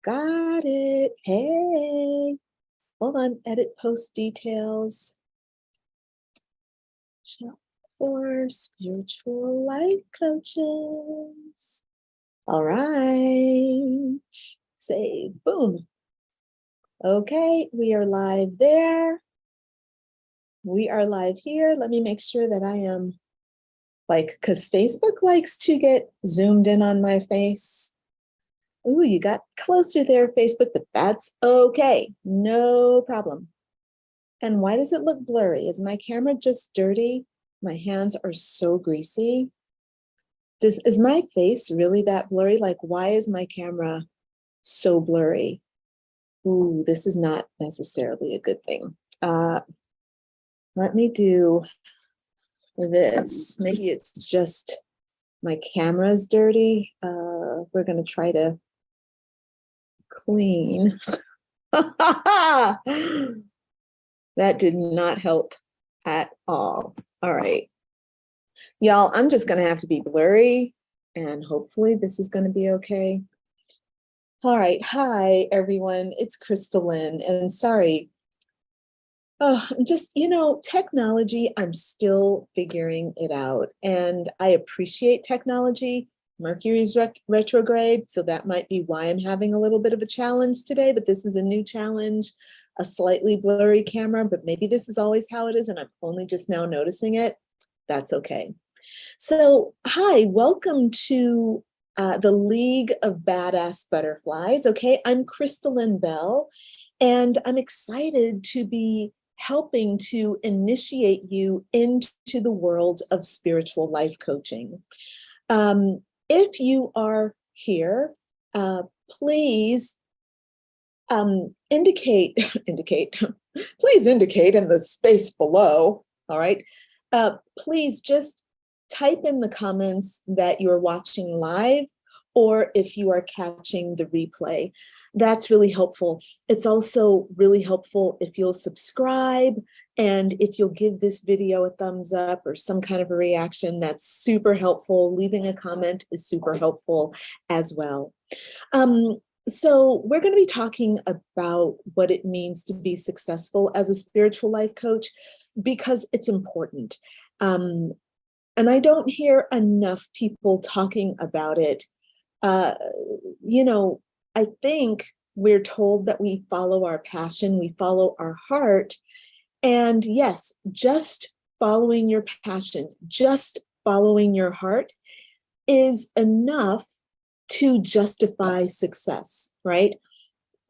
Got it. Hey, hold on. Edit post details. Shop for spiritual life coaches. All right. Say boom. Okay, we are live there. We are live here. Let me make sure that I am because Facebook likes to get zoomed in on my face. Ooh, you got closer there, Facebook, but that's okay. No problem. And why does it look blurry? Is my camera just dirty? My hands are so greasy. Is my face really that blurry? Like, why is my camera so blurry? Ooh, this is not necessarily a good thing. Let me do this. Maybe it's just my camera's dirty. We're going to try to clean. That did not help at all. All right. Y'all, I'm just going to have to be blurry and hopefully this is going to be okay. All right. Hi, everyone. It's Crystalline and sorry. Technology, I'm still figuring it out and I appreciate technology. Mercury's retrograde, so that might be why I'm having a little bit of a challenge today, but this is a new challenge, a slightly blurry camera, but maybe this is always how it is and I'm only just now noticing it. That's okay. So, hi, welcome to the League of Badass Butterflies. Okay, I'm Crystalline Bell, and I'm excited to be helping to initiate you into the world of spiritual life coaching. If you are here, please indicate, please indicate in the space below, all right? Please just type in the comments that you're watching live or if you are catching the replay. That's really helpful. It's also really helpful if you'll subscribe and if you'll give this video a thumbs up or some kind of a reaction. That's super helpful. Leaving a comment is super helpful as well. So we're going to be talking about what it means to be successful as a spiritual life coach because it's important. And I don't hear enough people talking about it. I think we're told that we follow our passion, we follow our heart. And yes, just following your passion, just following your heart is enough to justify success, right?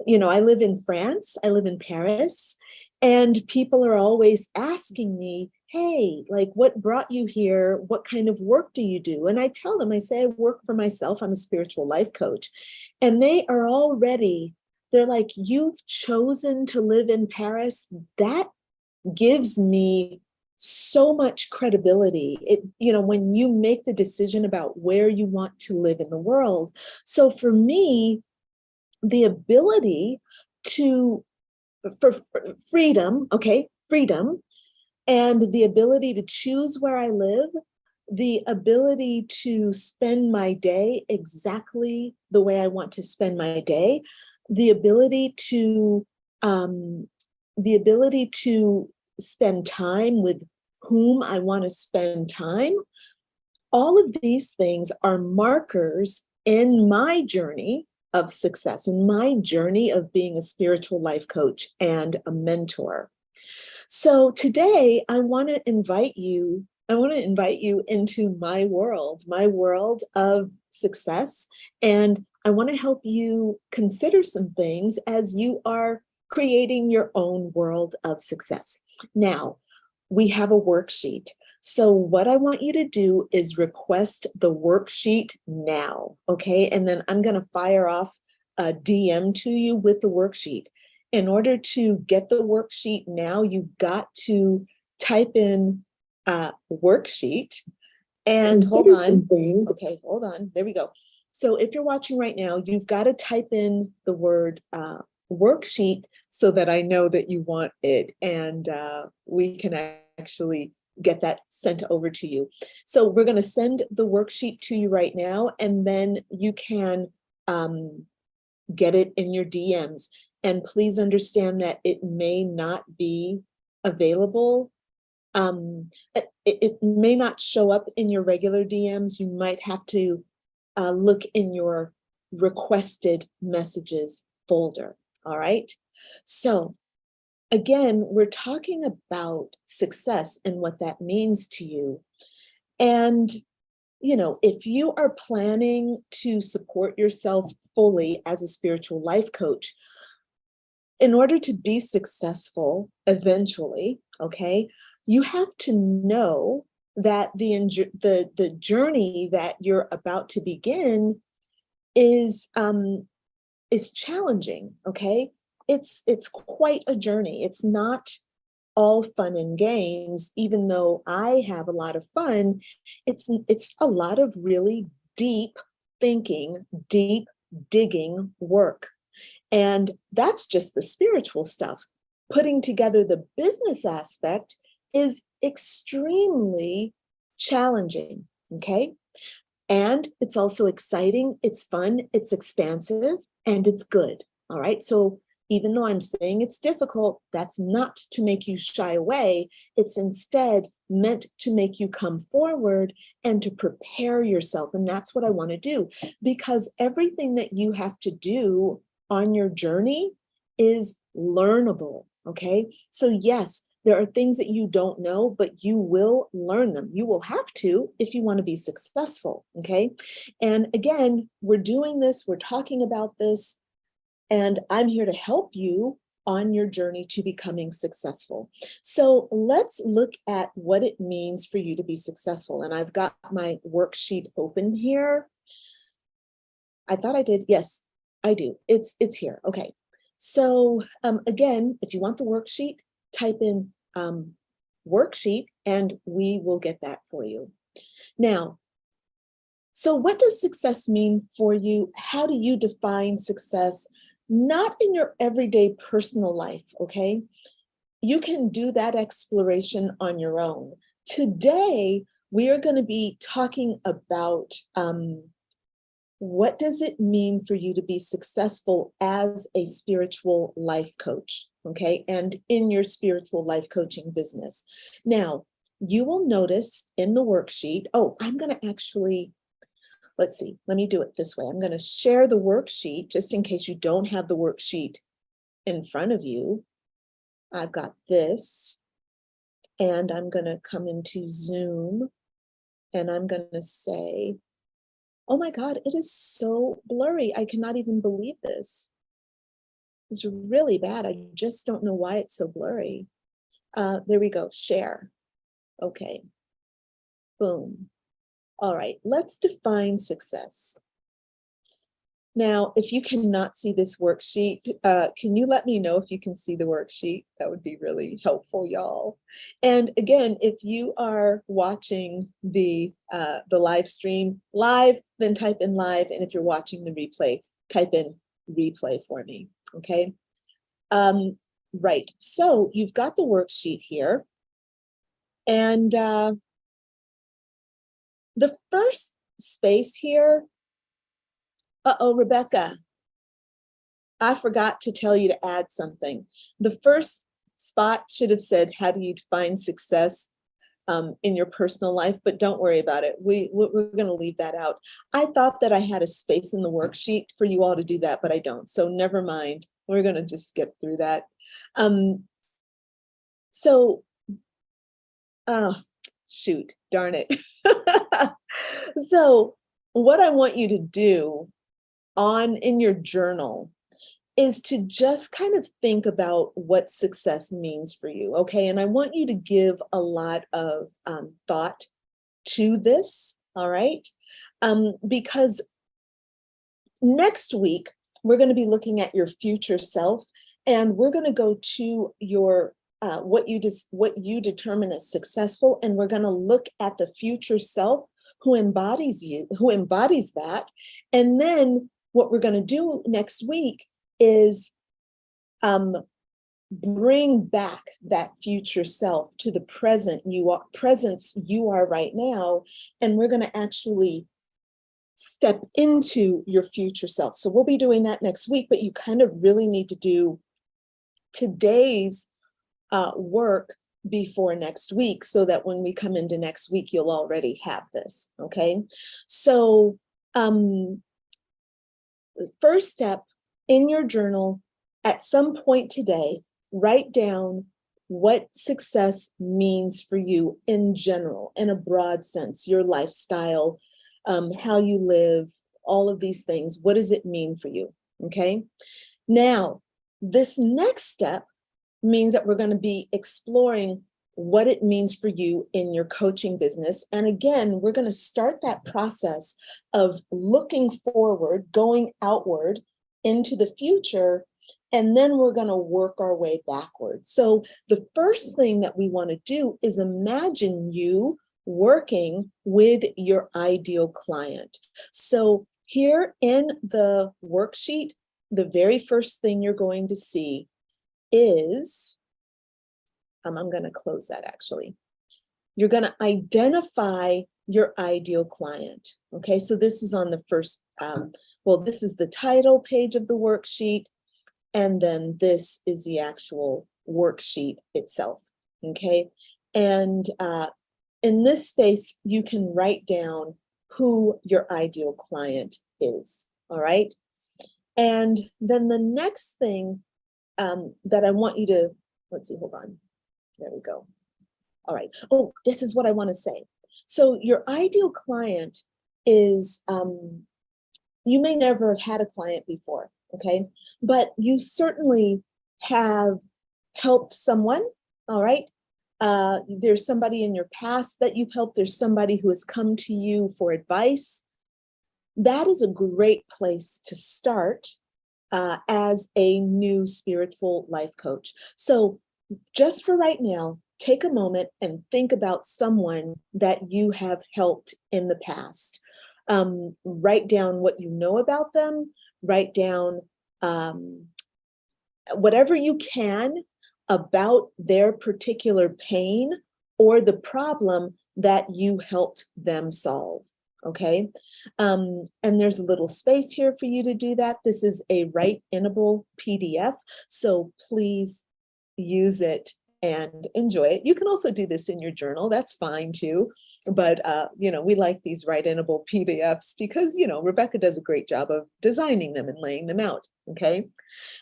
I live in France, I live in Paris, and people are always asking me, hey, what brought you here? What kind of work do you do? And I tell them, I say, I work for myself. I'm a spiritual life coach. And they're like, you've chosen to live in Paris. That gives me so much credibility. When you make the decision about where you want to live in the world. So for me, the ability for freedom, freedom, and the ability to choose where I live, the ability to spend my day exactly the way I want to spend my day, the ability to spend time with whom I want to spend time. All of these things are markers in my journey of success, in my journey of being a spiritual life coach and a mentor. So today I want to invite you into my world of success. And I want to help you consider some things as you are creating your own world of success. Now, we have a worksheet. So what I want you to do is request the worksheet now, okay? And then I'm going to fire off a DM to you with the worksheet. In order to get the worksheet now, you've got to type in worksheet and hold on. Okay, hold on. There we go. So if you're watching right now, you've got to type in the word worksheet so that I know that you want it and we can actually get that sent over to you. So we're going to send the worksheet to you right now, and then you can get it in your DMs. And please understand that it may not be available. It may not show up in your regular DMs. You might have to look in your requested messages folder. All right. So again, we're talking about success and what that means to you. And, if you are planning to support yourself fully as a spiritual life coach, in order to be successful eventually, okay, you have to know that the journey that you're about to begin is challenging, okay? It's quite a journey. It's not all fun and games, even though I have a lot of fun. It's a lot of really deep thinking, deep digging work. And that's just the spiritual stuff. Putting together the business aspect is extremely challenging, okay? And it's also exciting, it's fun, it's expansive, and it's good, all right? So even though I'm saying it's difficult, that's not to make you shy away. It's instead meant to make you come forward and to prepare yourself. And that's what I want to do, because everything that you have to do on your journey is learnable, okay? So yes, there are things that you don't know, but you will learn them. You will have to if you want to be successful, okay? And again, we're doing this, we're talking about this, and I'm here to help you on your journey to becoming successful. So let's look at what it means for you to be successful. And I've got my worksheet open here. I thought I did. Yes, I do. It's here. Okay. So again, if you want the worksheet, type in worksheet and we will get that for you. Now, so what does success mean for you? How do you define success? Not in your everyday personal life, okay? You can do that exploration on your own. Today, we are going to be talking about what does it mean for you to be successful as a spiritual life coach, okay? And in your spiritual life coaching business. Now, you will notice in the worksheet, I'm going to actually, let's see, let me do it this way. I'm going to share the worksheet just in case you don't have the worksheet in front of you. I've got this, and I'm going to come into Zoom, and I'm going to say, oh my God, it is so blurry. I cannot even believe this. It's really bad. I just don't know why it's so blurry. There we go, share. Okay, boom. All right, let's define success. Now, if you cannot see this worksheet, can you let me know if you can see the worksheet? That would be really helpful, y'all. And again, if you are watching the live stream live, then type in live. And if you're watching the replay, type in replay for me, okay? Right, so you've got the worksheet here. And the first space here, Rebecca, I forgot to tell you to add something. The first spot should have said, how do you define success in your personal life? But don't worry about it. We're going to leave that out. I thought that I had a space in the worksheet for you all to do that, but I don't. So never mind. We're going to just skip through that. Shoot, darn it. So what I want you to do in your journal is to just kind of think about what success means for you, okay? And I want you to give a lot of thought to this, all right? Because next week, we're going to be looking at your future self, and we're going to go to your what you determine as successful, and we're going to look at the future self who embodies that. And then what we're going to do next week is bring back that future self to the presence you are right now, and we're going to actually step into your future self. So we'll be doing that next week, but you kind of really need to do today's work before next week so that when we come into next week, you'll already have this, okay? So the first step in your journal, at some point today, write down what success means for you in general, in a broad sense, your lifestyle, how you live, all of these things. What does it mean for you? Okay. Now, this next step means that we're going to be exploring what it means for you in your coaching business. And again, we're going to start that process of looking forward, going outward into the future, and then we're going to work our way backwards. So the first thing that we want to do is imagine you working with your ideal client. So here in the worksheet, the very first thing you're going to see is, I'm going to close that actually. You're going to identify your ideal client. Okay, so this is on the first, well, this is the title page of the worksheet, and then this is the actual worksheet itself. Okay, and in this space, you can write down who your ideal client is. All right, and then the next thing that I want you to, let's see, hold on. There we go. All right. Oh, this is what I want to say. So your ideal client is, you may never have had a client before, okay? But you certainly have helped someone, all right? There's somebody in your past that you've helped. There's somebody who has come to you for advice. That is a great place to start as a new spiritual life coach. So just for right now, take a moment and think about someone that you have helped in the past. Write down what you know about them, write down whatever you can about their particular pain or the problem that you helped them solve. Okay, and there's a little space here for you to do that. This is a write-inable PDF, so please use it and enjoy it. You can also do this in your journal, that's fine too. But, you know, we like these write-inable PDFs because, you know, Rebecca does a great job of designing them and laying them out, okay?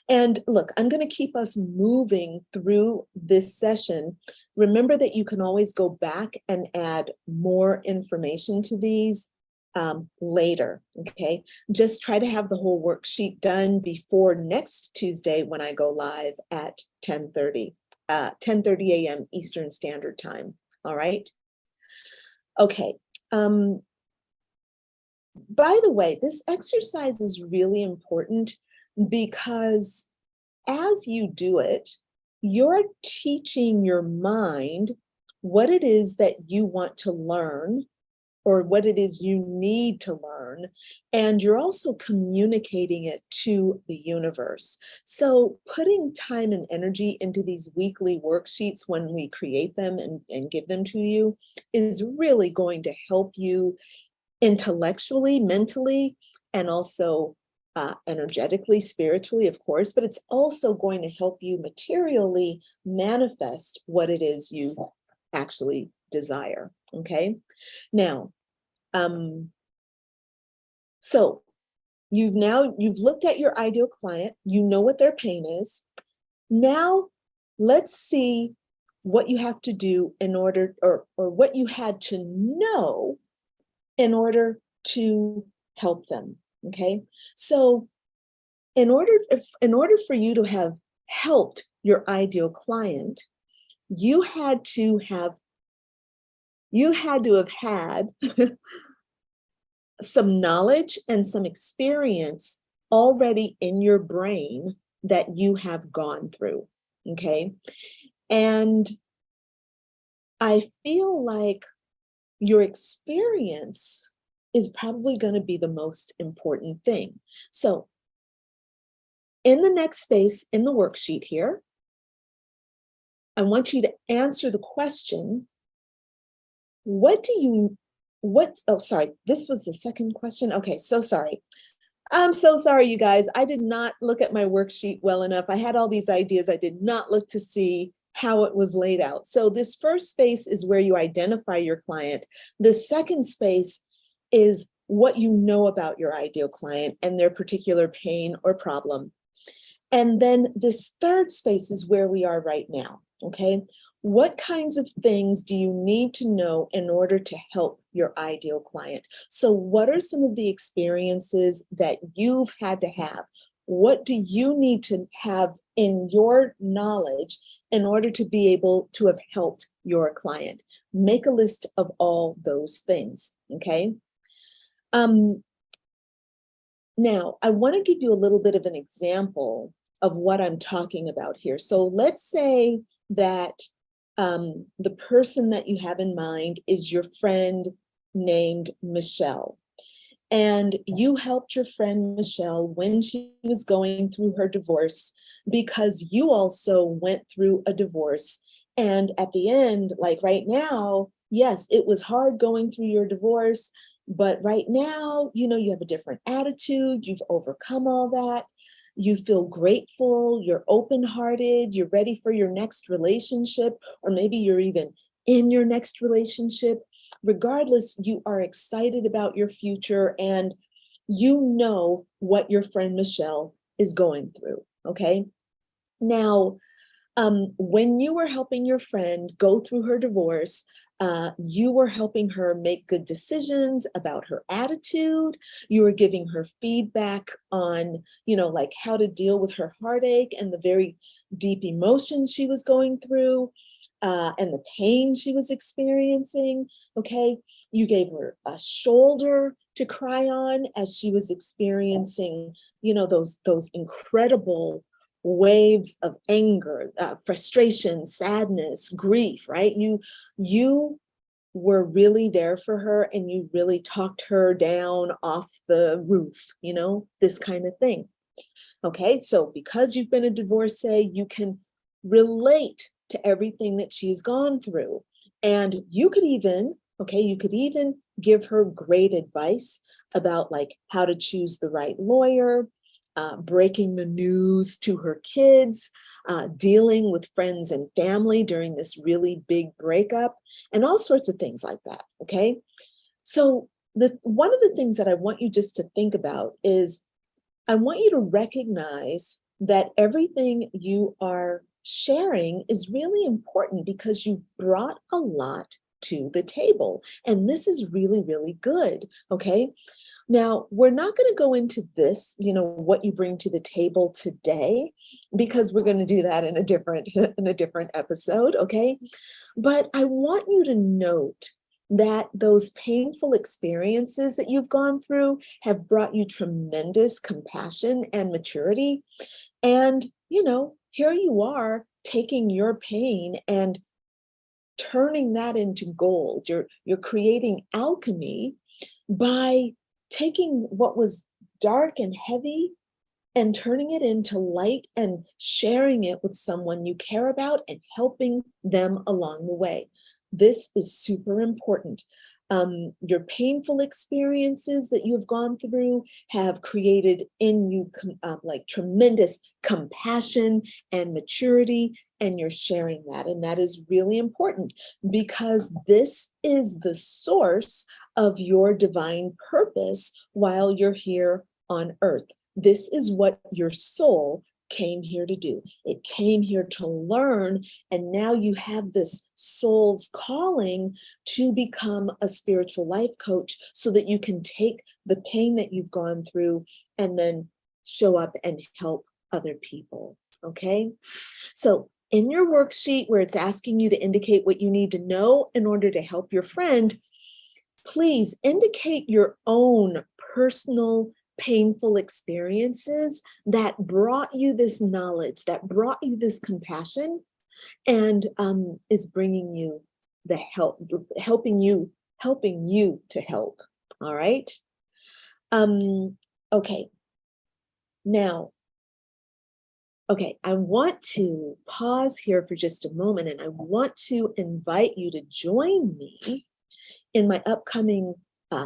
And look, I'm going to keep us moving through this session. Remember that you can always go back and add more information to these later, okay? Just try to have the whole worksheet done before next Tuesday when I go live at 10:30 a.m. Eastern Standard Time, all right? Okay, by the way, this exercise is really important because as you do it, you're teaching your mind what it is that you want to learn or what it is you need to learn, and you're also communicating it to the universe. So putting time and energy into these weekly worksheets when we create them and give them to you is really going to help you intellectually, mentally, and also energetically, spiritually, of course, but it's also going to help you materially manifest what it is you actually desire, okay? Now, so you've looked at your ideal client, you know what their pain is. Now, let's see what you have to do in order, or what you had to know in order to help them, okay? So in order for you to have helped your ideal client, you had to have had some knowledge and some experience already in your brain that you have gone through, okay? And I feel like your experience is probably going to be the most important thing. So in the next space in the worksheet here, I want you to answer the question, what do oh, sorry, this was the second question. Okay, so sorry. I'm so sorry, you guys. I did not look at my worksheet well enough. I had all these ideas. I did not look to see how it was laid out. So this first space is where you identify your client. The second space is what you know about your ideal client and their particular pain or problem. And then this third space is where we are right now, okay? What kinds of things do you need to know in order to help your ideal client? So what are some of the experiences that you've had to have? What do you need to have in your knowledge in order to be able to have helped your client? Make a list of all those things, okay? Now, I want to give you a little bit of an example of what I'm talking about here. So let's say that the person that you have in mind is your friend named Michelle. And you helped your friend Michelle when she was going through her divorce because you also went through a divorce. And at the end, like right now, yes, it was hard going through your divorce, but right now, you know, you have a different attitude, you've overcome all that. You feel grateful, you're open-hearted, you're ready for your next relationship, or maybe you're even in your next relationship. Regardless, you are excited about your future and you know what your friend Michelle is going through, okay? Now, when you were helping your friend go through her divorce, you were helping her make good decisions about her attitude. You were giving her feedback on, you know, like how to deal with her heartache and the very deep emotions she was going through, and the pain she was experiencing, okay? You gave her a shoulder to cry on as she was experiencing, you know, those incredible waves of anger, frustration, sadness, grief, right? You were really there for her and you really talked her down off the roof, you know, this kind of thing. Okay, so because you've been a divorcee, you can relate to everything that she's gone through. And you could even, okay, you could even give her great advice about like how to choose the right lawyer, breaking the news to her kids, dealing with friends and family during this really big breakup, and all sorts of things like that, okay? So one of the things that I want you just to think about is I want you to recognize that everything you are sharing is really important because you've brought a lot to the table. And this is really, really good, okay? Now, we're not going to go into this, you know, what you bring to the table today, because we're going to do that in a different episode, okay? But I want you to note that those painful experiences that you've gone through have brought you tremendous compassion and maturity. And, you know, here you are taking your pain and turning that into gold. You're creating alchemy by taking what was dark and heavy and turning it into light and sharing it with someone you care about and helping them along the way. This is super important. Your painful experiences that you've gone through have created in you like tremendous compassion and maturity, and you're sharing that. And that is really important because this is the source of your divine purpose while you're here on earth. This is what your soul came here to do. It came here to learn, and now you have this soul's calling to become a spiritual life coach so that you can take the pain that you've gone through and then show up and help other people, okay? So in your worksheet where it's asking you to indicate what you need to know in order to help your friend, please indicate your own personal painful experiences that brought you this knowledge, that brought you this compassion, and is bringing you the help, helping you to help. All right. Okay. Now, okay, I want to pause here for just a moment, and I want to invite you to join me in my upcoming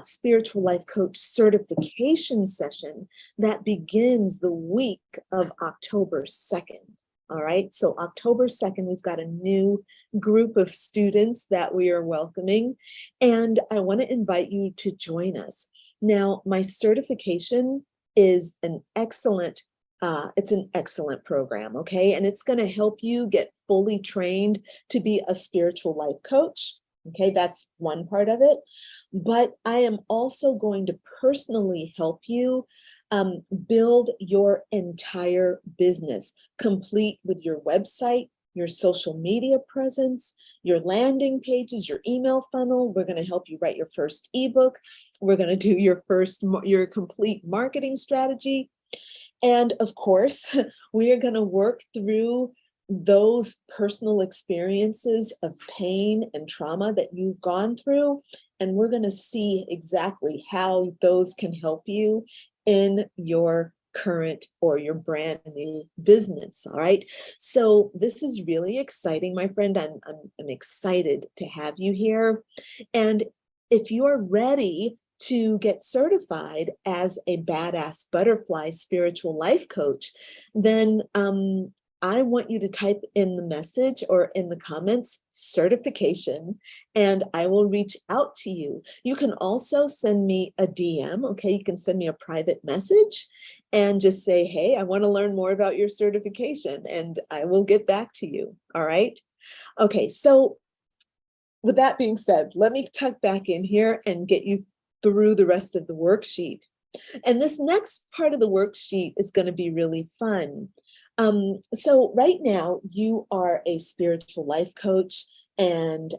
Spiritual Life Coach certification session that begins the week of October 2nd. All right, so October 2nd, we've got a new group of students that we are welcoming, and I want to invite you to join us. Now, my certification is an excellent program, okay? And it's going to help you get fully trained to be a spiritual life coach. Okay, that's one part of it. But I am also going to personally help you build your entire business, complete with your website, your social media presence, your landing pages, your email funnel. We're going to help you write your first ebook. We're going to do your complete marketing strategy. And of course, we are going to work through those personal experiences of pain and trauma that you've gone through. And we're going to see exactly how those can help you in your current or your brand new business. All right. So this is really exciting, my friend. I'm excited to have you here. And if you are ready to get certified as a badass butterfly spiritual life coach, then I want you to type in the message or in the comments certification, and I will reach out to you. You can also send me a DM, okay? You can send me a private message and just say, hey, I want to learn more about your certification, and I will get back to you, all right? Okay, so with that being said, let me tuck back in here and get you through the rest of the worksheet. And this next part of the worksheet is going to be really fun. So right now you are a spiritual life coach, and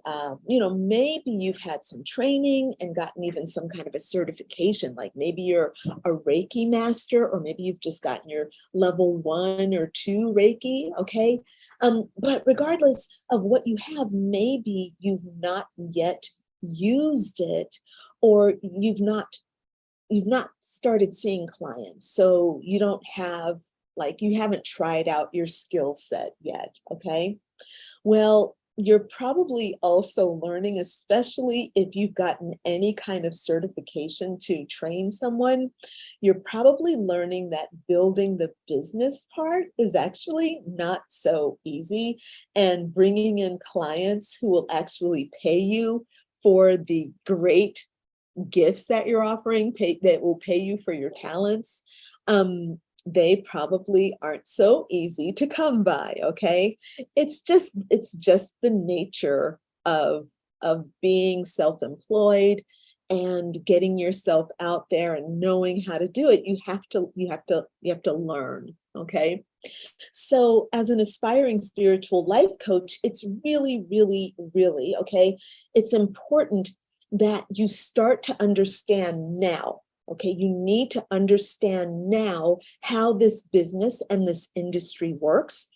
maybe you've had some training and gotten even some kind of a certification, like maybe you're a Reiki master, or maybe you've just gotten your level 1 or 2 Reiki, okay? But regardless of what you have, maybe you've not yet used it, or you've not started seeing clients. So you don't have, you haven't tried out your skill set yet, okay? Well, you're probably also learning, especially if you've gotten any kind of certification to train someone, you're probably learning that building the business part is actually not so easy, and bringing in clients who will actually pay you for the great gifts that you're offering, that will pay you for your talents, they probably aren't so easy to come by, okay? It's just the nature of being self-employed and getting yourself out there and knowing how to do it. You have to learn, okay? So as an aspiring spiritual life coach, it's really, really, really, okay, it's important that you start to understand now. Okay, you need to understand now how this business and this industry works.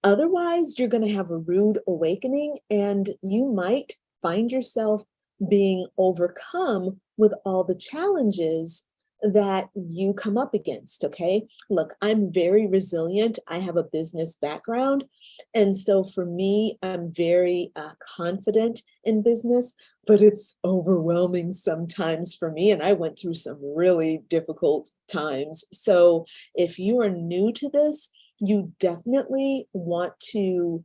Otherwise, you're going to have a rude awakening, and you might find yourself being overcome with all the challenges that you come up against, okay? Look, I'm very resilient. I have a business background. And so for me, I'm very confident in business, but it's overwhelming sometimes for me. And I went through some really difficult times. So if you are new to this, you definitely want to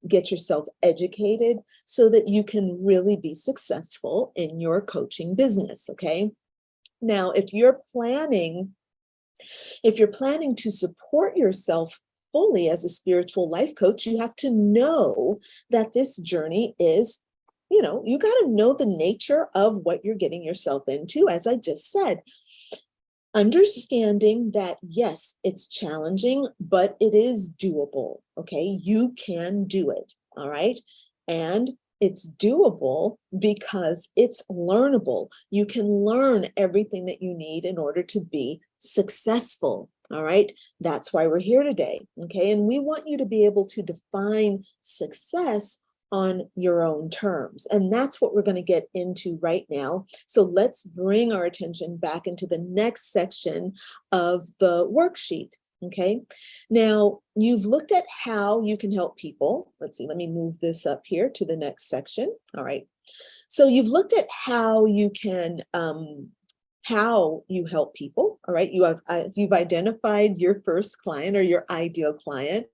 get yourself educated so that you can really be successful in your coaching business, okay? Now, if you're planning to support yourself fully as a spiritual life coach, you have to know that this journey is, you got to know the nature of what you're getting yourself into, as I just said. Understanding that, yes, it's challenging, but it is doable, okay? You can do it, all right? And it's doable because it's learnable. You can learn everything that you need in order to be successful, all right? That's why we're here today, okay? And we want you to be able to define success on your own terms. And that's what we're going to get into right now. So let's bring our attention back into the next section of the worksheet. Okay, now you've looked at how you can help people. Let's see, let me move this up here to the next section. All right, So you've looked at how you can, how you help people, all right? You've identified your first client or your ideal client.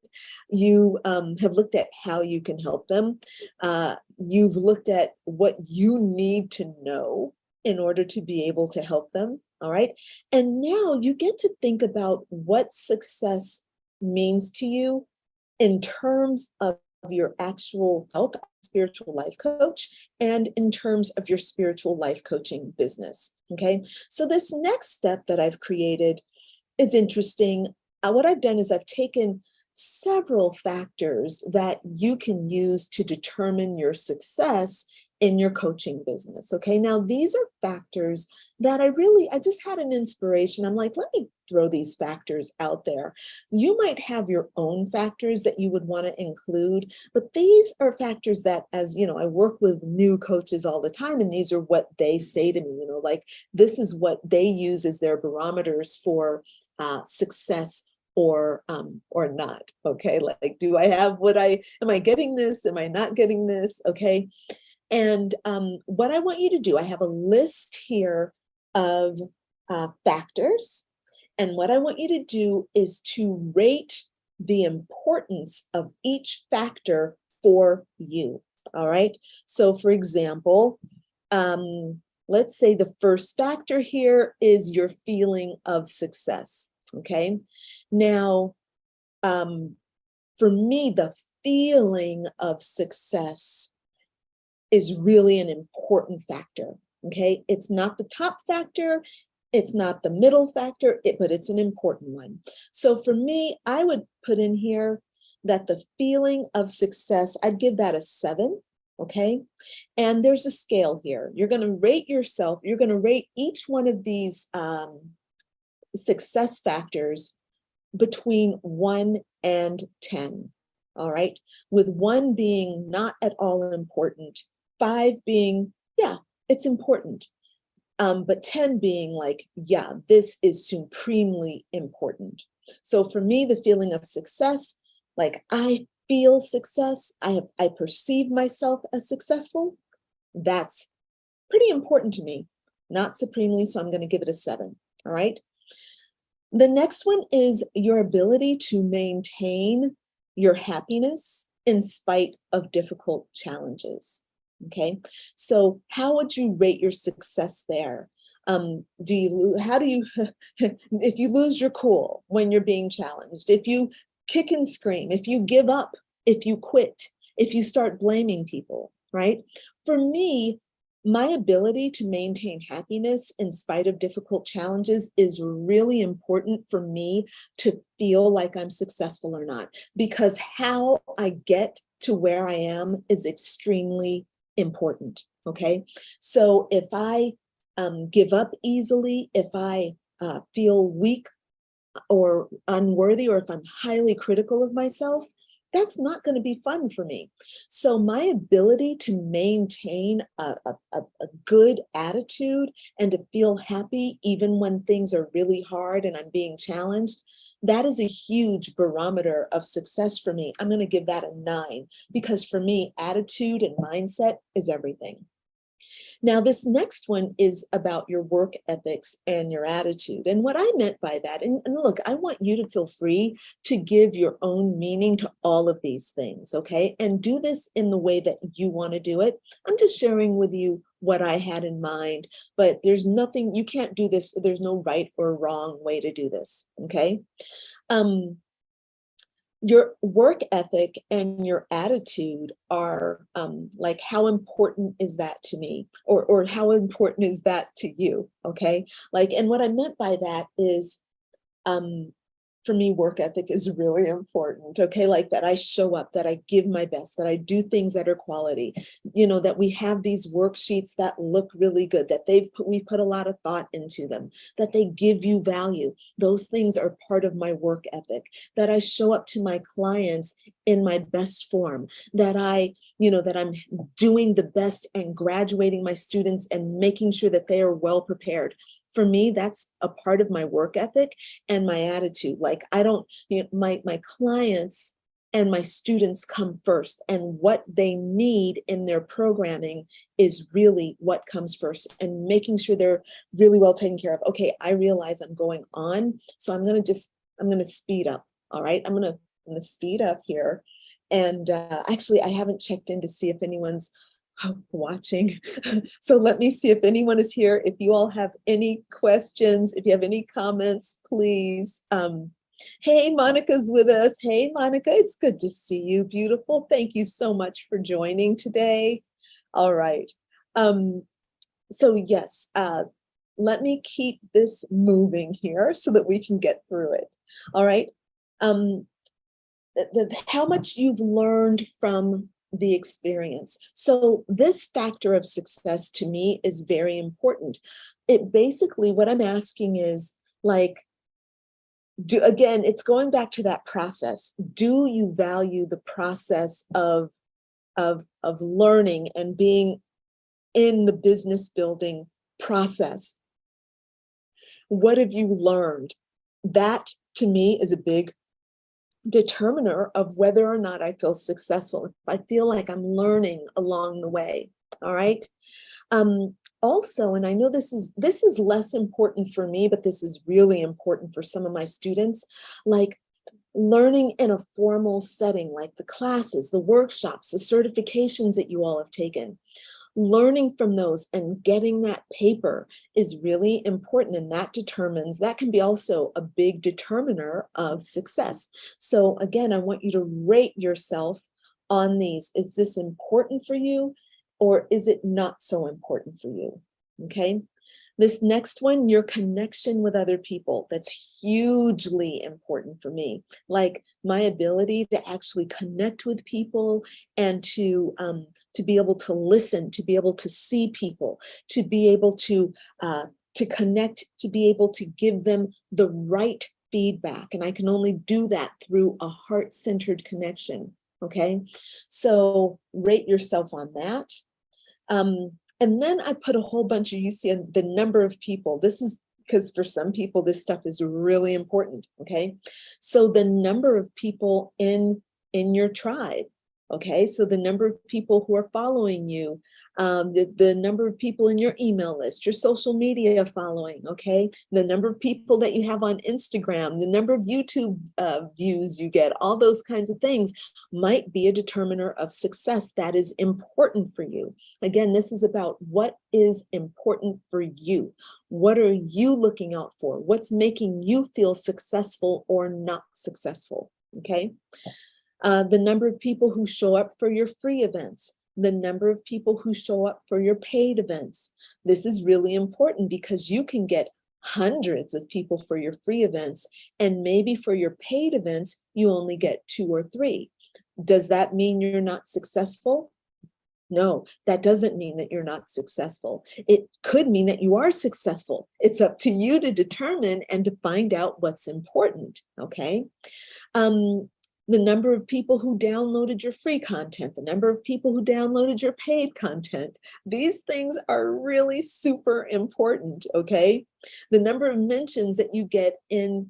You have looked at how you can help them. You've looked at what you need to know in order to be able to help them, all right? And now you get to think about what success means to you in terms of your actual health, spiritual life coach, and in terms of your spiritual life coaching business. Okay. So this next step that I've created is interesting. What I've done is I've taken several factors that you can use to determine your success in your coaching business. Okay. Now, these are factors that I just had an inspiration. I'm like, let me throw these factors out there. You might have your own factors that you would want to include, but these are factors that, as you know, I work with new coaches all the time, and these are what they say to me, like this is what they use as their barometers for success or not. Okay. Like, do I have am I getting this? Am I not getting this? Okay. And what I want you to do, I have a list here of factors. And what I want you to do is to rate the importance of each factor for you. All right. So for example, let's say the first factor here is your feeling of success. Okay. Now, for me, the feeling of success is really an important factor. Okay. It's not the top factor. It's not the middle factor, but it's an important one. So for me, I would put in here that the feeling of success, I'd give that a 7. Okay. And there's a scale here. You're going to rate yourself. You're going to rate each one of these success factors between 1 and 10. All right. With 1 being not at all important, 5 being, yeah, it's important. But 10 being like, yeah, this is supremely important. So for me, the feeling of success, like I feel success, I perceive myself as successful, that's pretty important to me, not supremely, so I'm going to give it a 7. All right. The next one is your ability to maintain your happiness in spite of difficult challenges. Okay, so how would you rate your success there? How do you, if you lose your cool when you're being challenged, if you kick and scream, if you give up, if you quit, if you start blaming people, right? For me, my ability to maintain happiness in spite of difficult challenges is really important for me to feel like I'm successful or not, because how I get to where I am is extremely important. Okay. So if I give up easily, if I feel weak or unworthy, or if I'm highly critical of myself, that's not going to be fun for me. So my ability to maintain a good attitude and to feel happy even when things are really hard and I'm being challenged, that is a huge barometer of success for me. I'm going to give that a 9, because for me, attitude and mindset is everything. Now, this next one is about your work ethics and your attitude. And what I meant by that, and look, I want you to feel free to give your own meaning to all of these things, okay? And do this in the way that you want to do it. I'm just sharing with you what I had in mind, but there's nothing, you can't do this. There's no right or wrong way to do this, okay? Your work ethic and your attitude are like, how important is that to me, or how important is that to you? Okay, like, and what I meant by that is, for me, work ethic is really important. Okay, like that I show up, that I give my best, that I do things that are quality, that we have these worksheets that look really good, that we've put a lot of thought into them, that they give you value. Those things are part of my work ethic, that I show up to my clients in my best form, that that I'm doing the best and graduating my students and making sure that they are well prepared. For me, that's a part of my work ethic and my attitude. Like, I don't, my clients and my students come first, and what they need in their programming is really what comes first, and making sure they're really well taken care of. Okay, I realize I'm going on, so I'm going to speed up. All right, I'm going to speed up here. And actually, I haven't checked in to see if anyone's watching. So let me see if anyone is here. If you all have any questions, if you have any comments, please. Hey, Monica's with us. Hey, Monica, it's good to see you. Beautiful. Thank you so much for joining today. All right. So yes, let me keep this moving here so that we can get through it. All right. How much you've learned from the experience. So this factor of success to me is very important. It basically, what I'm asking is like, again, it's going back to that process. Do you value the process of learning and being in the business building process? What have you learned? That to me is a big determiner of whether or not I feel successful, if I feel like I'm learning along the way. All right. Also, and I know this is less important for me, but this is really important for some of my students, like learning in a formal setting, like the classes, the workshops, the certifications that you all have taken. Learning from those and getting that paper is really important, and that can be also a big determiner of success. So again, I want you to rate yourself on these. Is this important for you, or is it not so important for you? Okay. This next one, your connection with other people. That's hugely important for me. Like my ability to actually connect with people and to be able to listen, to be able to see people, to be able to connect, to be able to give them the right feedback. And I can only do that through a heart-centered connection. Okay. So rate yourself on that. And then I put a whole bunch of, you see the number of people. This is because for some people, this stuff is really important. Okay. So the number of people in your tribe. Okay. So the number of people who are following you, the number of people in your email list, your social media following. Okay. The number of people that you have on Instagram, the number of YouTube views you get, all those kinds of things might be a determiner of success that is important for you. Again, this is about what is important for you. What are you looking out for? What's making you feel successful or not successful? Okay. The number of people who show up for your free events, the number of people who show up for your paid events. This is really important because you can get hundreds of people for your free events, and maybe for your paid events, you only get 2 or 3. Does that mean you're not successful? No, that doesn't mean that you're not successful. It could mean that you are successful. It's up to you to determine and to find out what's important, okay? The number of people who downloaded your free content, the number of people who downloaded your paid content. These things are really super important, okay? The number of mentions that you get in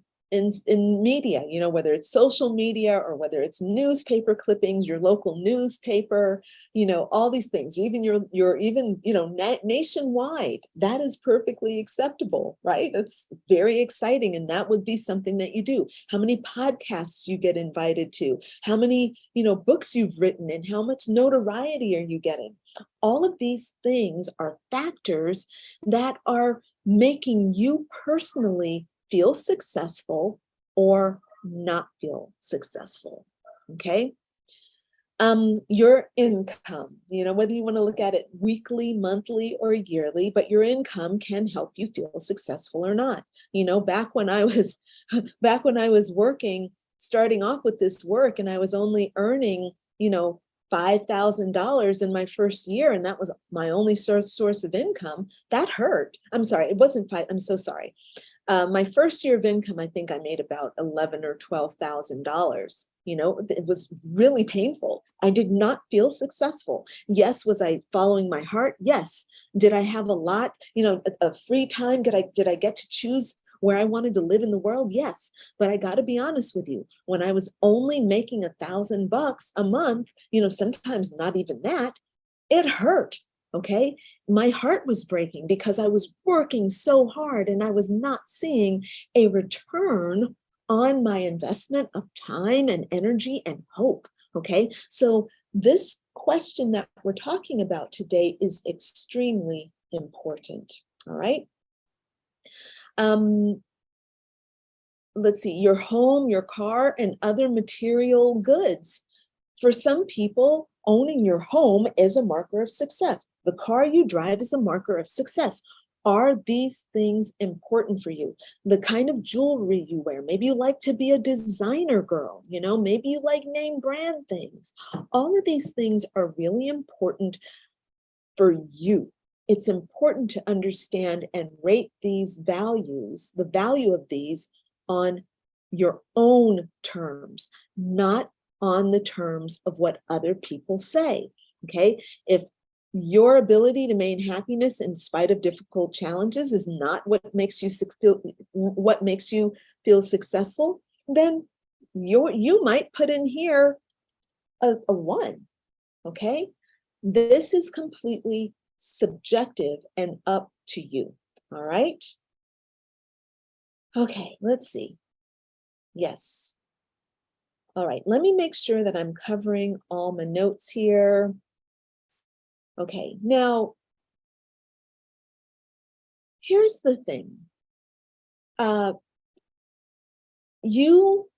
media, you know, whether it's social media or whether it's newspaper clippings, your local newspaper, you know, all these things, even your even, you know, nationwide, that is perfectly acceptable, right? That's very exciting. And that would be something that you do. How many podcasts you get invited to, how many, you know, books you've written, and how much notoriety are you getting? All of these things are factors that are making you personally feel successful or not feel successful, okay? Your income, you know, whether you want to look at it weekly, monthly, or yearly, but your income can help you feel successful or not. You know, back when I was working, starting off with this work, and I was only earning, you know, $5,000 in my first year, and that was my only source of income. That hurt. I'm sorry, it wasn't five. I'm so sorry. My first year of income, I think I made about $11,000 or $12,000. You know, it was really painful. I did not feel successful. Yes, was I following my heart? Yes. Did I have a lot, you know, of free time? Did I get to choose where I wanted to live in the world? Yes. But I got to be honest with you, when I was only making $1,000 a month, sometimes not even that, it hurt. Okay. My heart was breaking because I was working so hard and I was not seeing a return on my investment of time and energy and hope. Okay. So this question that we're talking about today is extremely important. All right. Let's see, your home, your car, and other material goods. For some people, owning your home is a marker of success. The car you drive is a marker of success. Are these things important for you? The kind of jewelry you wear, maybe you like to be a designer girl, maybe you like name brand things. All of these things are really important for you. It's important to understand and rate these values, the value of these, on your own terms, not on the terms of what other people say. Okay. If your ability to maintain happiness in spite of difficult challenges is not what makes you feel successful, then you might put in here a 1. Okay. This is completely subjective and up to you. All right. Okay, let's see. Yes. All right, let me make sure that I'm covering all my notes here. Okay, now, here's the thing. You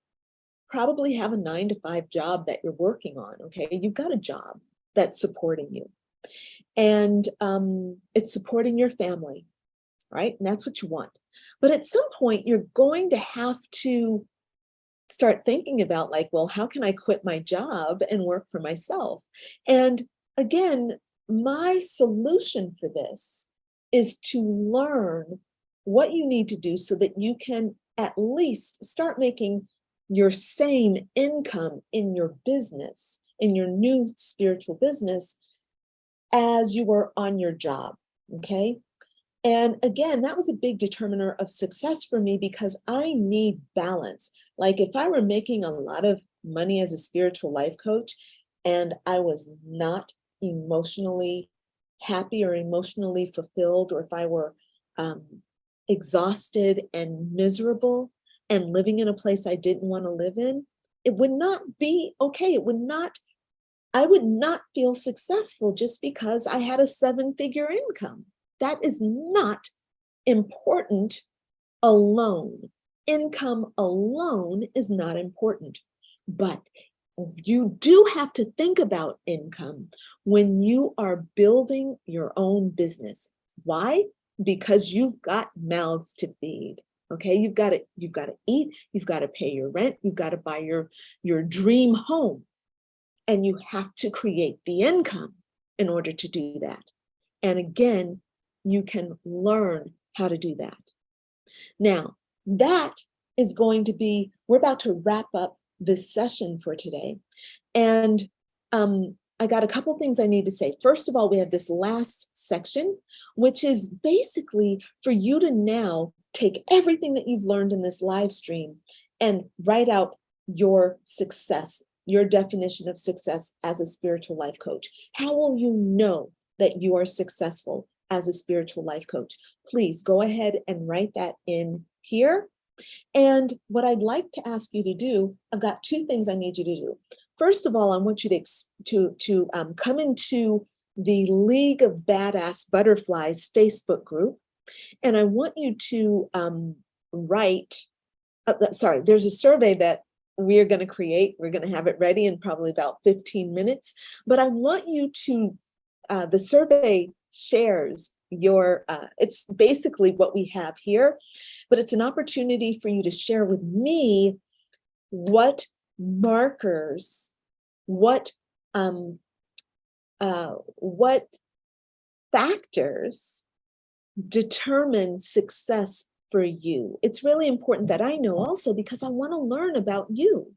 probably have a 9-to-5 job that you're working on, okay? You've got a job that's supporting you. And it's supporting your family, right? And that's what you want. But at some point, you're going to have to start thinking about, like, well, how can I quit my job and work for myself? And again, my solution for this is to learn what you need to do so that you can at least start making your same income in your business, in your new spiritual business, as you were on your job, okay? And again, that was a big determiner of success for me because I need balance. Like if I were making a lot of money as a spiritual life coach and I was not emotionally happy or emotionally fulfilled, or if I were exhausted and miserable and living in a place I didn't want to live in, it would not be okay. I would not feel successful just because I had a 7-figure income. That is not important alone. Income alone is not important, but you do have to think about income when you are building your own business. Why? Because you've got mouths to feed. Okay, you've got to eat, you've got to pay your rent, you've got to buy your dream home, and you have to create the income in order to do that. And again, you can learn how to do that. Now, that is going to be, we're about to wrap up this session for today. And I got a couple things I need to say. First of all, we have this last section, which is basically for you to now take everything that you've learned in this live stream and write out your success, your definition of success as a spiritual life coach. How will you know that you are successful as a spiritual life coach? Please go ahead and write that in here. And what I'd like to ask you to do, I've got 2 things I need you to do. First of all, I want you to come into the League of Badass Butterflies Facebook group. And I want you to write, there's a survey that we're going to create. We're going to have it ready in probably about 15 minutes. But I want you to, the survey shares your, it's basically what we have here, but it's an opportunity for you to share with me what markers, what factors determine success for you. It's really important that I know also because I want to learn about you.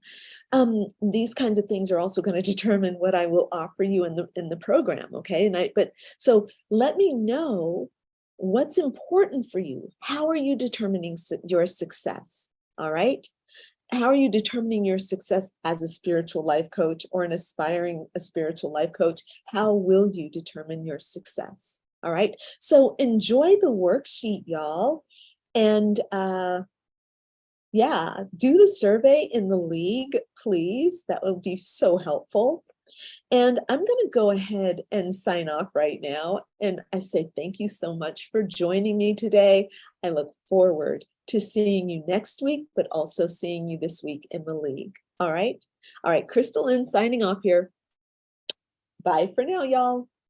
These kinds of things are also going to determine what I will offer you in the program. Okay. So let me know What's important for you? How are you determining your success? All right. How are you determining your success as a spiritual life coach or an aspiring a spiritual life coach? How will you determine your success? All right. So enjoy the worksheet, y'all. And yeah, do the survey in the league, please. That will be so helpful. And I'm going to go ahead and sign off right now. And I say thank you so much for joining me today. I look forward to seeing you next week, but also seeing you this week in the league. All right. All right. Crystal Lynn signing off here. Bye for now, y'all.